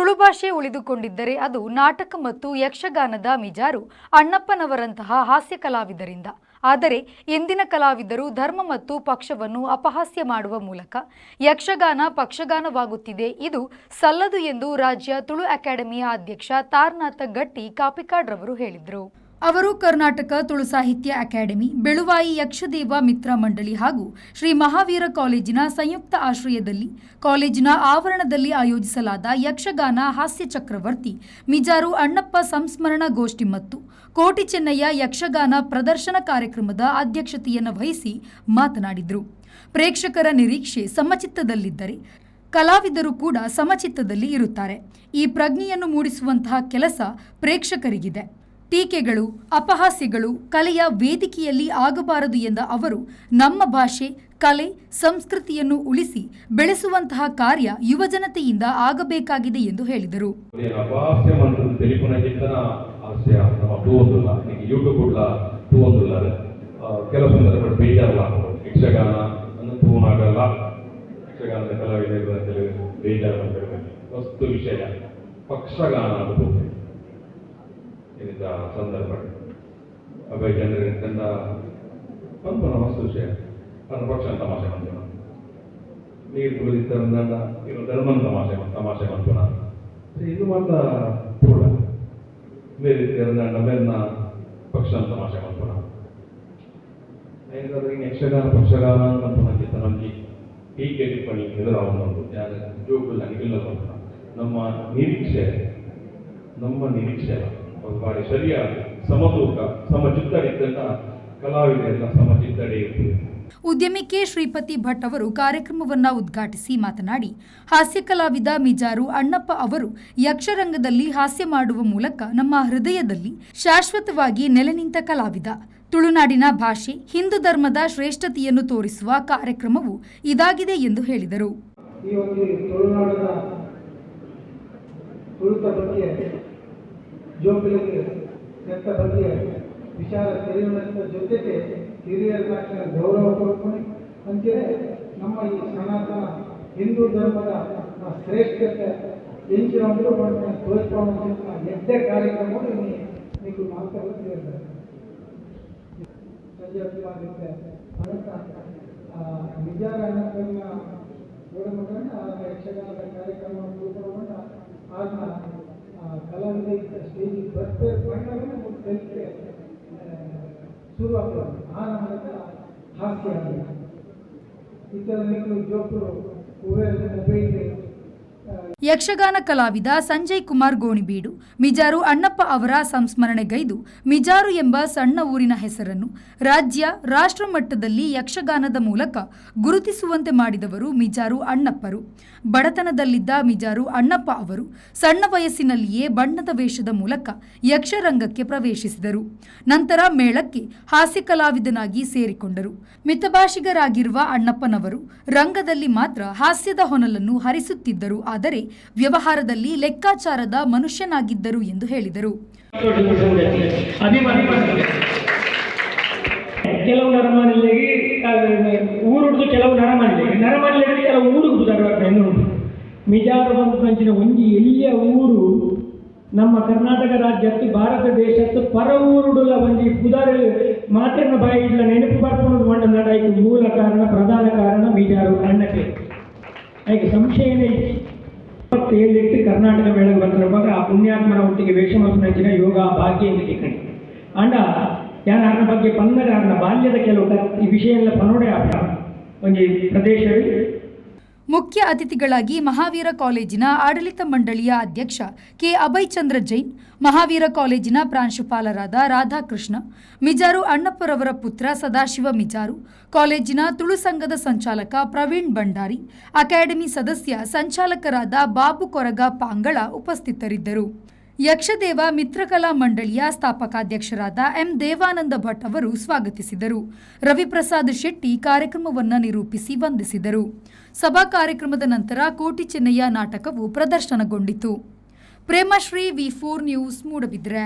ತುಳು ಭಾಷೆ ಉಳಿದುಕೊಂಡಿದ್ದರೆ ಅದು ನಾಟಕ ಮತ್ತು ಯಕ್ಷಗಾನದ ಮಿಜಾರು ಅಣ್ಣಪ್ಪನವರಂತಹ ಹಾಸ್ಯ ಕಲಾವಿದರಿಂದ. ಆದರೆ ಇಂದಿನ ಕಲಾವಿದರು ಧರ್ಮ ಮತ್ತು ಪಕ್ಷವನ್ನು ಅಪಹಾಸ್ಯ ಮಾಡುವ ಮೂಲಕ ಯಕ್ಷಗಾನ ಪಕ್ಷಗಾನವಾಗುತ್ತಿದೆ. ಇದು ಸಲ್ಲದು ಎಂದು ರಾಜ್ಯ ತುಳು ಅಕಾಡೆಮಿಯ ಅಧ್ಯಕ್ಷ ತಾರನಾಥ ಗಟ್ಟಿ ಕಾಪಿಕಾಡ್ರವರು ಹೇಳಿದರು. ಅವರು ಕರ್ನಾಟಕ ತುಳು ಸಾಹಿತ್ಯ ಅಕಾಡೆಮಿ, ಬೆಳುವಾಯಿ ಯಕ್ಷದೇವ ಮಿತ್ರ ಮಂಡಳಿ ಹಾಗೂ ಶ್ರೀ ಮಹಾವೀರ ಕಾಲೇಜಿನ ಸಂಯುಕ್ತ ಆಶ್ರಯದಲ್ಲಿ ಕಾಲೇಜಿನ ಆವರಣದಲ್ಲಿ ಆಯೋಜಿಸಲಾದ ಯಕ್ಷಗಾನ ಹಾಸ್ಯ ಚಕ್ರವರ್ತಿ ಮಿಜಾರು ಅಣ್ಣಪ್ಪ ಸಂಸ್ಮರಣ ಗೋಷ್ಠಿ ಮತ್ತು ಕೋಟಿ ಚೆನ್ನಯ್ಯ ಯಕ್ಷಗಾನ ಪ್ರದರ್ಶನ ಕಾರ್ಯಕ್ರಮದ ಅಧ್ಯಕ್ಷತೆಯನ್ನು ವಹಿಸಿ ಮಾತನಾಡಿದರು. ಪ್ರೇಕ್ಷಕರ ನಿರೀಕ್ಷೆ ಸಮಚಿತ್ತದಲ್ಲಿದ್ದರೆ ಕಲಾವಿದರು ಕೂಡ ಸಮಚಿತ್ತದಲ್ಲಿ ಇರುತ್ತಾರೆ. ಈ ಪ್ರಜ್ಞೆಯನ್ನು ಮೂಡಿಸುವಂತಹ ಕೆಲಸ ಪ್ರೇಕ್ಷಕರಿಗಿದೆ. ಟೀಕೆಗಳು, ಅಪಹಾಸ್ಯಗಳು ಕಲೆಯ ವೇದಿಕೆಯಲ್ಲಿ ಆಗಬಾರದು ಎಂದ ಅವರು ನಮ್ಮ ಭಾಷೆ, ಕಲೆ, ಸಂಸ್ಕೃತಿಯನ್ನು ಉಳಿಸಿ ಬೆಳೆಸುವಂತಹ ಕಾರ್ಯ ಯುವಜನತೆಯಿಂದ ಆಗಬೇಕಾಗಿದೆ ಎಂದು ಹೇಳಿದರು. ಸಂದರ್ಭ ಅಭಯ ಜನರಿಂದ ಪಂಪನ ಮಸ್ತು ವಿಷಯ ತನ್ನ ಪಕ್ಷ ತಮಾಷೆ ಮಂತುನ ನೀರು ಕುಳಿತಂದ ಇನ್ನು ಧರ್ಮನ ತಮಾಷೆ ಮಂತುನ ಇದು ಮಾತ್ರ ಕೂಡ ಮೇರೆ ಮೇರಿನ ಪಕ್ಷ ತಮಾಷೆ ಮಂತುನ ಏನಾದ್ರೆ ಯಕ್ಷಗಾನ ಪಕ್ಷಗಾನ ಮಂತುನಕ್ಕಿಂತ ನಮಗೆ ಹೀಗೆ ಟಿಪ್ಪಣಿ ಎದುರಾವೊಂದು ಜೋಗುಲ್ಲ ಇಲ್ಲ ಮಂತುನ ನಮ್ಮ ನಿರೀಕ್ಷೆ ಬಾರಿ ಸರಿಯಾದ ಸಮತೂಕ ಸಮಚಿತ್ತಡಿದ್ದಂತ ಕಲಾವಿದರೆಲ್ಲ ಸಮಚಿತ್ತಡೆ ಇರ್ತದೆ. ಉದ್ಯಮಿ ಕೆ ಶ್ರೀಪತಿ ಭಟ್ ಅವರು ಕಾರ್ಯಕ್ರಮವನ್ನು ಉದ್ಘಾಟಿಸಿ ಮಾತನಾಡಿ, ಹಾಸ್ಯ ಕಲಾವಿದ ಮಿಜಾರು ಅಣ್ಣಪ್ಪ ಅವರು ಯಕ್ಷರಂಗದಲ್ಲಿ ಹಾಸ್ಯ ಮಾಡುವ ಮೂಲಕ ನಮ್ಮ ಹೃದಯದಲ್ಲಿ ಶಾಶ್ವತವಾಗಿ ನೆಲೆ ನಿಂತ ಕಲಾವಿದ. ತುಳುನಾಡಿನ ಭಾಷೆ, ಹಿಂದೂ ಧರ್ಮದ ಶ್ರೇಷ್ಠತೆಯನ್ನು ತೋರಿಸುವ ಕಾರ್ಯಕ್ರಮವು ಇದಾಗಿದೆ ಎಂದು ಹೇಳಿದರು. ಈ ಒಂದು ತುಳುನಾಡಿನ ಜೋಗುಲಿಗೆ ಕೆಟ್ಟ ಬಗ್ಗೆ ವಿಚಾರ ತಿಳಿಯುವುದರ ಜೊತೆಗೆ ಹಿರಿಯರ ಗೌರವ ಕೊಡ್ಕೊಂಡು ಅಂತೆಯೇ ನಮ್ಮ ಈ ಸನಾತನ ಹಿಂದೂ ಧರ್ಮದ ಶ್ರೇಷ್ಠತೆ ಎಂಚಿನವರು ತೋರಿಸಿಕೊಳ್ಳುವಂಥ ಎಡ್ಡೆ ಕಾರ್ಯಕ್ರಮಗಳು మీకు ಮಾತಾಡುತ್ತೆ ಸಂಜೆ ಹೊತ್ತಿಗೆ ಅಂತ ವಿಚಾರ ಅನ್ನೋದನ್ನ ನೋಡಬೇಕಂದ್ರೆ ಆ ಯಕ್ಷಗಾನದ ಕಾರ್ಯಕ್ರಮವನ್ನು ತಿಳ್ಕೊಳ್ಳೋಣ. ಆಗ ಕಲಾವಿದ ಸ್ಟೇಜಿಗೆ ಬರ್ಬೇಕು ಕಲಿಕೆ ಶುರುವಾಗ್ತದೆ. ಆ ನಮ್ಮದ ಹಾಸ್ಯ ಈ ಥರ ನೀವು ಜೋಕರು ಮೊಬೈಲ್ ಯಕ್ಷಗಾನ ಕಲಾವಿದ ಸಂಜಯ್ ಕುಮಾರ್ ಗೋಣಿಬೀಡು ಮಿಜಾರು ಅಣ್ಣಪ್ಪ ಅವರ ಸಂಸ್ಮರಣೆಗೈದು ಮಿಜಾರು ಎಂಬ ಸಣ್ಣ ಊರಿನ ಹೆಸರನ್ನು ರಾಜ್ಯ, ರಾಷ್ಟ್ರ ಮಟ್ಟದಲ್ಲಿ ಯಕ್ಷಗಾನದ ಮೂಲಕ ಗುರುತಿಸುವಂತೆ ಮಾಡಿದವರು ಮಿಜಾರು ಅಣ್ಣಪ್ಪರು. ಬಡತನದಲ್ಲಿದ್ದ ಮಿಜಾರು ಅಣ್ಣಪ್ಪ ಅವರು ಸಣ್ಣ ವಯಸ್ಸಿನಲ್ಲಿಯೇ ಬಣ್ಣದ ವೇಷದ ಮೂಲಕ ಯಕ್ಷರಂಗಕ್ಕೆ ಪ್ರವೇಶಿಸಿದರು. ನಂತರ ಮೇಳಕ್ಕೆ ಹಾಸ್ಯ ಕಲಾವಿದನಾಗಿ ಸೇರಿಕೊಂಡರು. ಮಿತಭಾಷಿಗರಾಗಿರುವ ಅಣ್ಣಪ್ಪನವರು ರಂಗದಲ್ಲಿ ಮಾತ್ರ ಹಾಸ್ಯದ ಹೊನಲನ್ನು ಹರಿಸುತ್ತಿದ್ದರು. ಆದರೆ ವ್ಯವಹಾರದಲ್ಲಿ ಲೆಕ್ಕಾಚಾರದ ಮನುಷ್ಯನಾಗಿದ್ದರು ಎಂದು ಹೇಳಿದರು. ಕೆಲವು ನರಮನೆಯಲ್ಲಿ ಊರುಡ್ದು ಕೆಲವು ನರಮನೆಯಲ್ಲಿ ಕೆಲವು ಊರು ಮಿಜಾರು ಬಂದಿನ ಒಂಜಿ ಎಲ್ಲಿಯ ಊರು ನಮ್ಮ ಕರ್ನಾಟಕ ರಾಜ್ಯತ್ತು ಭಾರತ ದೇಶತ್ತು ಪರ ಊರುಡುಲ ಒಂಜಿ ಪುದಾರು ಮಾತಿನ ಬಾಯಿಡ್ಲ ನೆನಪು ಬರ್ಕೊಂಡು ಮಂಡ ನಡಾಯ್ತು. ಮೂಲ ಕಾರಣ, ಪ್ರಧಾನ ಕಾರಣ ಮಿಜಾರು ಅಣ್ಣಕ್ಕೆ. ಹಾಗೆ ಸಂಶಯನೇ 27 ಕರ್ನಾಟಕ ಮೇಳಕ್ಕೆ ಬರ್ತಿರುವಾಗ ಆ ಪುಣ್ಯಾತ್ಮನ ಒಟ್ಟಿಗೆ ವೇಷಮಸನಂಚಿನ ಯೋಗ ಭಾಗ್ಯ ಎಂದು ತಿಕ್ಕಣಿ ಅಂಡ ಯಾನ ಅರ್ನ ಬಗ್ಗೆ ಪನ್ನಡ ಅರ್ನ ಬಾಲ್ಯದ ಕೆಲವು ಈ ವಿಷಯ ಎಲ್ಲ ಪನೋಡೆ ಆಟ ಒಂದು ಪ್ರದೇಶದಲ್ಲಿ. ಮುಖ್ಯ ಅತಿಥಿಗಳಾಗಿ ಮಹಾವೀರ ಕಾಲೇಜಿನ ಆಡಳಿತ ಮಂಡಳಿಯ ಅಧ್ಯಕ್ಷ ಕೆ ಅಭಯಚಂದ್ರ ಜೈನ್, ಮಹಾವೀರ ಕಾಲೇಜಿನ ಪ್ರಾಂಶುಪಾಲರಾದ ರಾಧಾಕೃಷ್ಣ, ಮಿಜಾರು ಅಣ್ಣಪ್ಪರವರ ಪುತ್ರ ಸದಾಶಿವ ಮಿಜಾರು, ಕಾಲೇಜಿನ ತುಳು ಸಂಘದ ಸಂಚಾಲಕ ಪ್ರವೀಣ್ ಭಂಡಾರಿ, ಅಕಾಡೆಮಿ ಸದಸ್ಯ ಸಂಚಾಲಕರಾದ ಬಾಬು ಕೊರಗ ಪಾಂಗಳ ಉಪಸ್ಥಿತರಿದ್ದರು. ಯಕ್ಷದೇವ ಮಿತ್ರಕಲಾ ಮಂಡಳಿಯ ಸ್ಥಾಪಕಾಧ್ಯಕ್ಷರಾದ ಎಂ ದೇವಾನಂದ ಭಟ್ ಅವರು ಸ್ವಾಗತಿಸಿದರು. ರವಿಪ್ರಸಾದ್ ಶೆಟ್ಟಿ ಕಾರ್ಯಕ್ರಮವನ್ನು ನಿರೂಪಿಸಿ ವಂದಿಸಿದರು. ಸಭಾ ಕಾರ್ಯಕ್ರಮದ ನಂತರ ಕೋಟಿ ಚೆನ್ನಯ್ಯ ನಾಟಕವು ಪ್ರದರ್ಶನಗೊಂಡಿತು. Premashree V4 news Moodbidri.